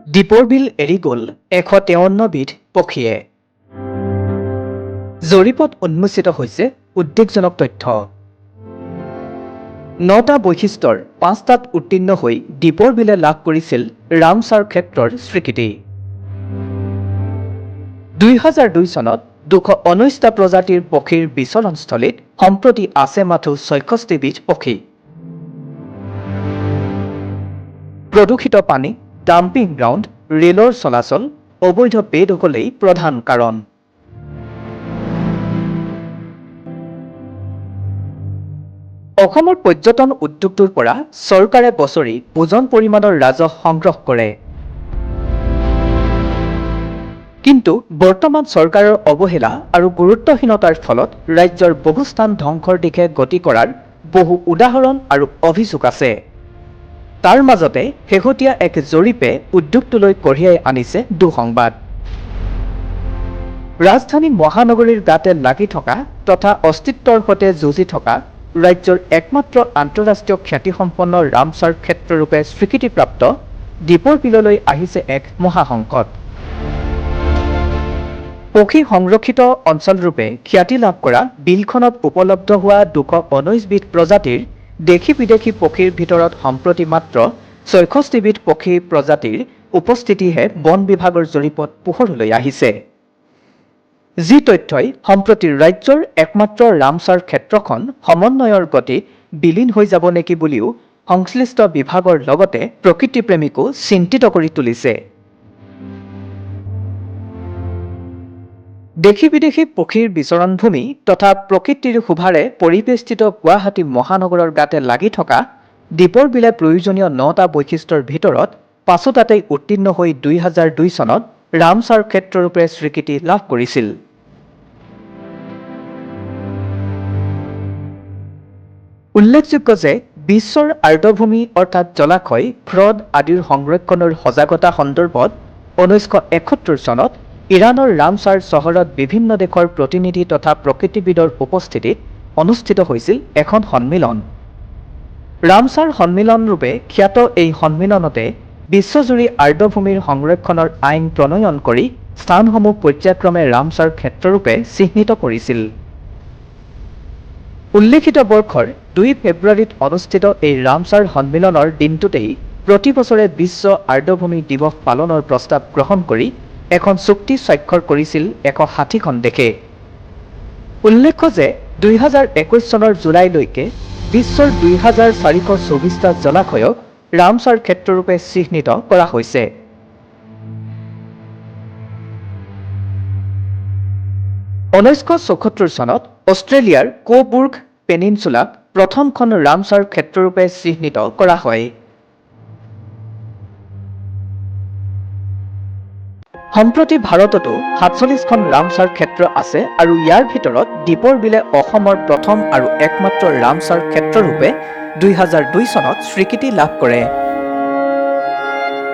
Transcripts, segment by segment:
দ্বীপৰ বিল এৰি গ'ল 153 বিধ পক্ষীয়ে। জৰীপত উন্মোচিত হৈছে উদ্বেগজনক তথ্য। 9টা বৈশিষ্ট্যৰ 5টাত উত্তীৰ্ণ হৈ দ্বীপৰ বিলে লাভ কৰিছিল ৰামছাৰ ক্ষেত্ৰৰ স্বীকৃতি। 2002 চনত 219টা প্ৰজাতিৰ পক্ষীৰ বিচৰণস্থলীত সম্প্ৰতি আছে মাথো 66 বিধ পক্ষী। প্ৰদূষিত পানী, ডাম্পিং গ্ৰাউণ্ড, ৰেলৰ চলাচল, অবৈধ বেদখলেই প্ৰধান কাৰণ। অসমৰ পৰ্যটন উদ্যোগটোৰ পৰা চৰকাৰে বছৰি ওজন পৰিমাণৰ ৰাজহ সংগ্ৰহ কৰে। কিন্তু বৰ্তমান চৰকাৰৰ অৱহেলা আৰু গুৰুত্বহীনতাৰ ফলত ৰাজ্যৰ বহু স্থান ধ্বংসৰ দিশে গতি কৰাৰ বহু উদাহৰণ আৰু অভিযোগ আছে। তাৰ মাজতে শেহতীয়া এক জৰীপে উদ্যোগটোলৈ কঢ়িয়াই আনিছে দুঃসংবাদ। ৰাজধানী মহানগৰীৰ গাতে লাগি থকা তথা অস্তিত্বৰ সৈতে যুঁজি থকা ৰাজ্যৰ একমাত্ৰ আন্তঃৰাষ্ট্ৰীয় খ্যাতিসম্পন্ন ৰামছাৰ ক্ষেত্ৰৰূপে স্বীকৃতিপ্ৰাপ্ত দ্বীপৰ বিললৈ আহিছে এক মহাসংকট। পক্ষী সংৰক্ষিত অঞ্চলৰূপে খ্যাতি লাভ কৰা বিলখনত উপলব্ধ হোৱা 219 বিধ প্ৰজাতিৰ দেশী বিদেশী পক্ষীৰ ভিতৰত সম্প্ৰতি মাত্ৰ 66 বিধ পক্ষী প্ৰজাতিৰ উপস্থিতিহে বন বিভাগৰ জৰীপত পোহৰলৈ আহিছে। যি তথ্যই সম্প্ৰতি ৰাজ্যৰ একমাত্ৰ ৰামছাৰ ক্ষেত্ৰখন সমন্বয়ৰ গতিত বিলীন হৈ যাব নেকি বুলিও সংশ্লিষ্ট বিভাগৰ লগতে প্ৰকৃতিপ্ৰেমীকো চিন্তিত কৰি তুলিছে। দেশী বিদেশী পক্ষীৰ বিচৰণভূমি তথা প্ৰকৃতিৰ শোভাৰে পৰিবেষ্টিত গুৱাহাটী মহানগৰৰ গাতে লাগি থকা দ্বীপৰ বিলে প্ৰয়োজনীয় 9টা বৈশিষ্ট্যৰ ভিতৰত 5টাতেই উত্তীৰ্ণ হৈ 2002 চনত ৰামছাৰ ক্ষেত্ৰৰূপে স্বীকৃতি লাভ কৰিছিল। উল্লেখযোগ্য যে বিশ্বৰ আৰ্দ্ৰভূমি অৰ্থাৎ জলাশয়, হ্ৰদ আদিৰ সংৰক্ষণৰ সজাগতা সন্দৰ্ভত 1971 চনত ইৰাণৰ ৰামছাৰ চহৰত বিভিন্ন দেশৰ প্ৰতিনিধি তথা প্ৰকৃতিবিদৰ উপস্থিতিত অনুষ্ঠিত হৈছিল এখন সন্মিলন। ৰামছাৰ সন্মিলনৰূপে খ্যাত এই সন্মিলনতে বিশ্বজুৰি আৰ্দ্ৰভূমিৰ সংৰক্ষণৰ আইন প্ৰণয়ন কৰি স্থানসমূহ পৰ্যায়ক্ৰমে ৰামছাৰ ক্ষেত্ৰৰূপে চিহ্নিত কৰিছিল। উল্লেখিত বৰ্ষৰ 2 ফেব্ৰুৱাৰীত অনুষ্ঠিত এই ৰামছাৰ সন্মিলনৰ দিনটোতেই প্ৰতি বছৰে বিশ্ব আৰ্দ্ৰভূমি দিৱস পালনৰ প্ৰস্তাৱ গ্ৰহণ কৰি এখন চুক্তি স্বাক্ষৰ কৰিছিল 160খন দেশে। উল্লেখ্য যে 2021 চনৰ জুলাইলৈকে বিশ্বৰ 2424টা জলাশয়ক ৰামছাৰ ক্ষেত্ৰৰূপে চিহ্নিত কৰা হৈছে। (1974 চনত অষ্ট্ৰেলিয়াৰ কোবুৰ্গ পেনিনচুলাক প্ৰথমখন ৰামছাৰ ক্ষেত্ৰৰূপে চিহ্নিত কৰা হয়। সম্প্ৰতি ভাৰততো 47খন ৰামছাৰ ক্ষেত্ৰ আছে আৰু ইয়াৰ ভিতৰত দ্বীপৰ বিলে অসমৰ প্ৰথম আৰু একমাত্ৰ ৰামছাৰ ক্ষেত্ৰৰূপে 2002 চনত স্বীকৃতি লাভ কৰে।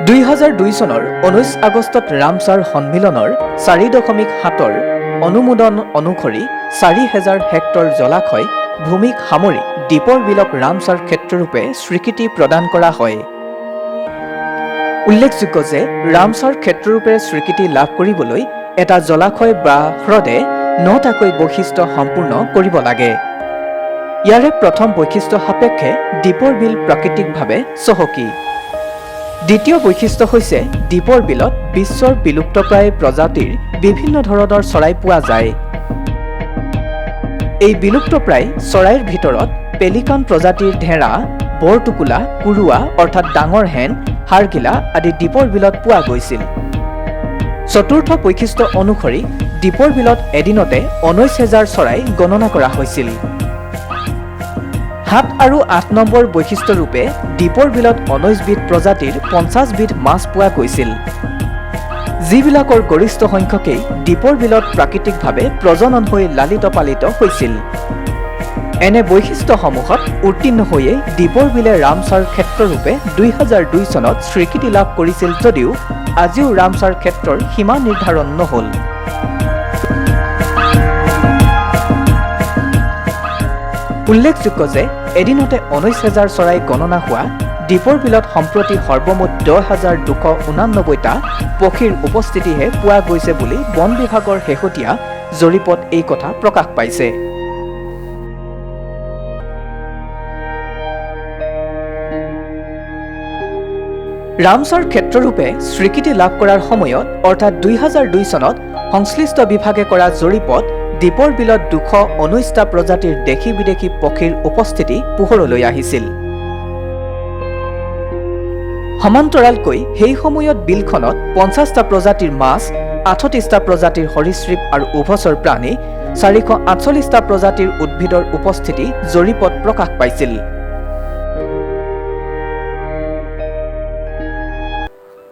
2002 চনৰ 19 আগষ্টত ৰামছাৰ সন্মিলনৰ 4.7ৰ অনুমোদন অনুসৰি 4000 হেক্টৰ জলাশয় ভূমিক সামৰি দ্বীপৰ বিলক ৰামছাৰ ক্ষেত্ৰৰূপে স্বীকৃতি প্ৰদান কৰা হয়। উল্লেখযোগ্য যে ৰামছাৰ ক্ষেত্ৰৰূপে স্বীকৃতি লাভ কৰিবলৈ এটা জলাশয় বা হ্ৰদে 9টাকৈ বৈশিষ্ট্য সম্পূৰ্ণ কৰিব লাগে। ইয়াৰে প্ৰথম বৈশিষ্ট্য সাপেক্ষে দ্বীপৰ বিল প্ৰাকৃতিকভাৱে চহকী। দ্বিতীয় বৈশিষ্ট্য হৈছে দ্বীপৰ বিলত বিশ্বৰ বিলুপ্তপ্ৰায় প্ৰজাতিৰ বিভিন্ন ধৰণৰ চৰাই পোৱা যায়। এই বিলুপ্তপ্ৰায় চৰাইৰ ভিতৰত পেলিকান প্ৰজাতিৰ ঢেঁৰা, বৰটোকোলা, কুৰুৱা অৰ্থাৎ ডাঙৰ হেন, হাড়গিলা আদি দ্বীপৰ বিলত পোৱা গৈছিল। চতুৰ্থ বৈশিষ্ট্য অনুসৰি দ্বীপৰ বিলত এদিনতে 19,000 চৰাই গণনা কৰা হৈছিল। 7 আৰু 8 নম্বৰ বৈশিষ্ট্যৰূপে দ্বীপৰ বিলত 19 বিধ প্ৰজাতিৰ 50 বিধ মাছ পোৱা গৈছিল, যিবিলাকৰ গৰিষ্ঠ সংখ্যকেই দ্বীপৰ বিলত প্ৰাকৃতিকভাৱে প্ৰজনন হৈ লালিত পালিত হৈছিল। এনে বৈশিষ্ট্যসমূহত উত্তীৰ্ণ হৈয়ে দ্বীপৰ বিলে ৰামছাৰ ক্ষেত্ৰৰূপে 2002 চনত স্বীকৃতি লাভ কৰিছিল যদিও আজিও ৰামছাৰ ক্ষেত্ৰৰ সীমা নিৰ্ধাৰণ নহল। উল্লেখযোগ্য যে এদিনতে 19,000 চৰাই গণনা হোৱা দ্বীপৰ বিলত সম্প্ৰতি সৰ্বমুঠ 10,289টা পক্ষীৰ উপস্থিতিহে পোৱা গৈছে বুলি বন বিভাগৰ শেহতীয়া জৰীপত এই কথা প্ৰকাশ পাইছে। ৰামছাৰ ক্ষেত্ৰৰূপে স্বীকৃতি লাভ কৰাৰ সময়ত অৰ্থাৎ 2002 চনত সংশ্লিষ্ট বিভাগে কৰা জৰীপত দ্বীপৰ বিলত 219টা প্ৰজাতিৰ দেশী বিদেশী পক্ষীৰ উপস্থিতি পোহৰলৈ আহিছিল। সমান্তৰালকৈ সেই সময়ত বিলখনত 50টা প্ৰজাতিৰ মাছ, 38টা প্ৰজাতিৰ সৰীসৃপ আৰু উভচৰ প্ৰাণী, 448টা প্ৰজাতিৰ উদ্ভিদৰ উপস্থিতি জৰীপত প্ৰকাশ পাইছিল।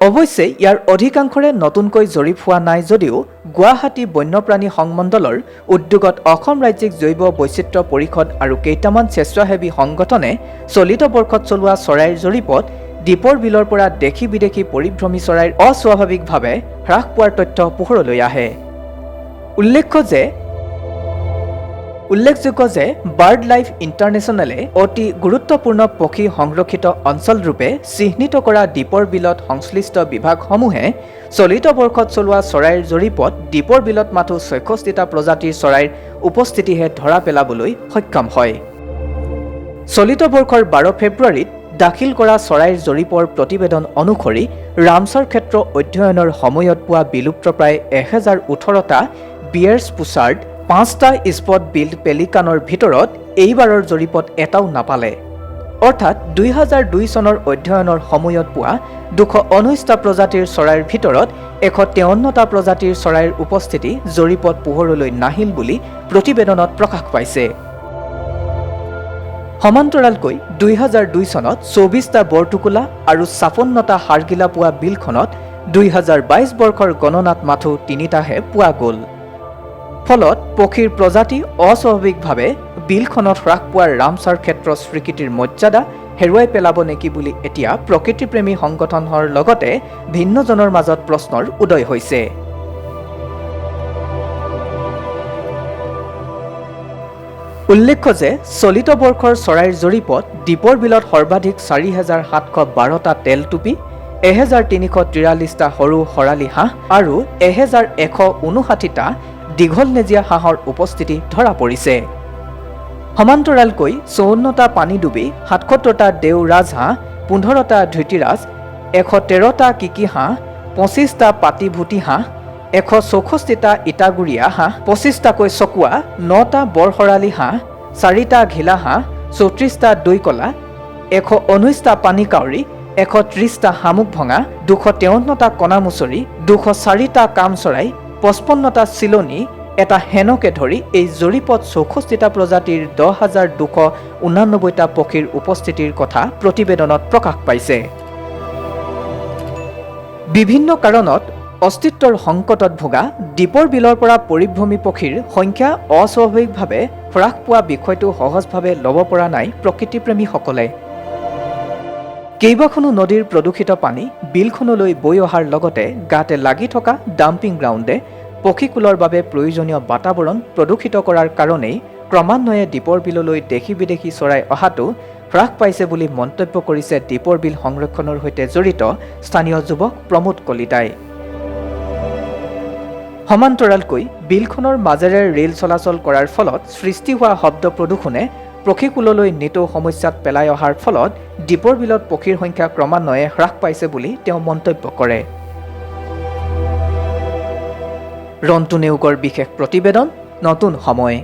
অৱশ্যে ইয়াৰ অধিকাংশৰে নতুনকৈ জৰীপ হোৱা নাই যদিও গুৱাহাটী বন্যপ্ৰাণী সংমণ্ডলৰ উদ্যোগত অসম ৰাজ্যিক জৈৱ বৈচিত্ৰ্য পৰিষদ আৰু কেইটামান স্বেচ্ছাসেৱী সংগঠনে চলিত বৰ্ষত চলোৱা চৰাইৰ জৰীপত দ্বীপৰ বিলৰ পৰা দেশী বিদেশী পৰিভ্ৰমী চৰাইৰ অস্বাভাৱিকভাৱে হ্ৰাস পোৱাৰ তথ্য পোহৰলৈ আহে। উল্লেখযোগ্য যে বাৰ্ড লাইফ ইণ্টাৰনেশ্যনেলে অতি গুৰুত্বপূৰ্ণ পক্ষী সংৰক্ষিত অঞ্চলৰূপে চিহ্নিত কৰা দ্বীপৰ বিলত সংশ্লিষ্ট বিভাগসমূহে চলিত বৰ্ষত চলোৱা চৰাইৰ জৰীপত দ্বীপৰ বিলত মাথো 66টা প্ৰজাতিৰ চৰাইৰ উপস্থিতিহে ধৰা পেলাবলৈ সক্ষম হয়। চলিত বৰ্ষৰ 12 ফেব্ৰুৱাৰীত দাখিল কৰা চৰাইৰ জৰীপৰ প্ৰতিবেদন অনুসৰি ৰামছাৰ ক্ষেত্ৰ অধ্যয়নৰ সময়ত পোৱা বিলুপ্তপ্ৰায় 1018টা বিয়েৰ্ছ পুছাৰ্ড, 5টা স্পট বিল্ড পেলিকানৰ ভিতৰত এইবাৰৰ জৰীপত এটাও নাপালে। অৰ্থাৎ 2002 চনৰ অধ্যয়নৰ সময়ত পোৱা 219টা প্ৰজাতিৰ চৰাইৰ ভিতৰত 153টা প্ৰজাতিৰ চৰাইৰ উপস্থিতি জৰীপত পোহৰলৈ নাহিল বুলি প্ৰতিবেদনত প্ৰকাশ পাইছে। সমান্তৰালকৈ 2002 চনত 24টা বৰটোকোলা আৰু 56টা হাড়গিলা পোৱা বিলখনত 2022 বৰ্ষৰ গণনাত মাথো 3টাহে পোৱা গ'ল। ফলত পক্ষীৰ প্ৰজাতি অস্বাভাৱিকভাৱে বিলখনত হ্ৰাস পোৱাৰ ৰামছাৰ ক্ষেত্ৰ স্বীকৃতিৰ মৰ্যাদা হেৰুৱাই পেলাব নেকি বুলি এতিয়া প্ৰকৃতিপ্ৰেমী সংগঠনৰ লগতে ভিন্নজনৰ মাজত প্ৰশ্নৰ উদয় হৈছে। উল্লেখ্য যে চলিত বৰ্ষৰ চৰাইৰ জৰীপত দ্বীপৰ বিলত সৰ্বাধিক 4,712টা তেলটুপি, 1,343টা সৰু শৰালী হাঁহ আৰু 1,159টা দীঘলনেজীয়া হাঁহৰ উপস্থিতি ধৰা পৰিছে। সমান্তৰালকৈ 54টা পানীডুবি, 77টা দেও ৰাজহাঁহ, 15টা ধৃতিৰাজ, 113টা কিকি হাঁহ, 25টা পাতিভূতি হাঁহ, 164টা ইটাগুৰিয়া হাঁহ, 25টাকৈ চকুৱা, 9টা বৰশৰালী হাঁহ, 4টা ঘিলা হাঁহ, 34টা দৈকলা, 119টা পানী কাউৰী, 130টা শামুক ভঙা, 253টা কণামুচৰি, 204টা কামচৰাই, 55টা চিলনী, এটা হেনকে ধৰি এই জৰীপত 64টা প্ৰজাতিৰ 10,289টা পক্ষীৰ উপস্থিতিৰ কথা প্ৰতিবেদনত প্ৰকাশ পাইছে। বিভিন্ন কাৰণত অস্তিত্বৰ সংকটত ভোগা দ্বীপৰ বিলৰ পৰা পৰিভ্ৰমী পক্ষীৰ সংখ্যা অস্বাভাৱিকভাৱে হ্ৰাস পোৱা বিষয়টো সহজভাৱে ল'ব পৰা নাই প্ৰকৃতিপ্ৰেমীসকলে। কেইবাখনো নদীৰ প্ৰদূষিত পানী বিলখনলৈ বৈ অহাৰ লগতে গাতে লাগি থকা ডাম্পিং গ্ৰাউণ্ডে পক্ষীকুলৰ বাবে প্ৰয়োজনীয় বাতাবৰণ প্ৰদূষিত কৰাৰ কাৰণেই ক্ৰমান্বয়ে দ্বীপৰ বিললৈ দেশী বিদেশী চৰাই অহাটো হ্ৰাস পাইছে বুলি মন্তব্য কৰিছে দ্বীপৰ বিল সংৰক্ষণৰ সৈতে জড়িত স্থানীয় যুৱক প্ৰমোদ কলিতাই। সমান্তৰালকৈ বিলখনৰ মাজেৰে ৰেল চলাচল কৰাৰ ফলত সৃষ্টি হোৱা শব্দ প্ৰদূষণে পক্ষীকুললৈ নিতৌ সমস্যাত পেলাই অহাৰ ফলত দ্বীপৰ বিলত পক্ষীৰ সংখ্যা ক্ৰমান্বয়ে হ্ৰাস পাইছে বুলি তেওঁ মন্তব্য কৰে। ৰন্তু নেওগৰ বিশেষ প্ৰতিবেদন, নতুন সময়।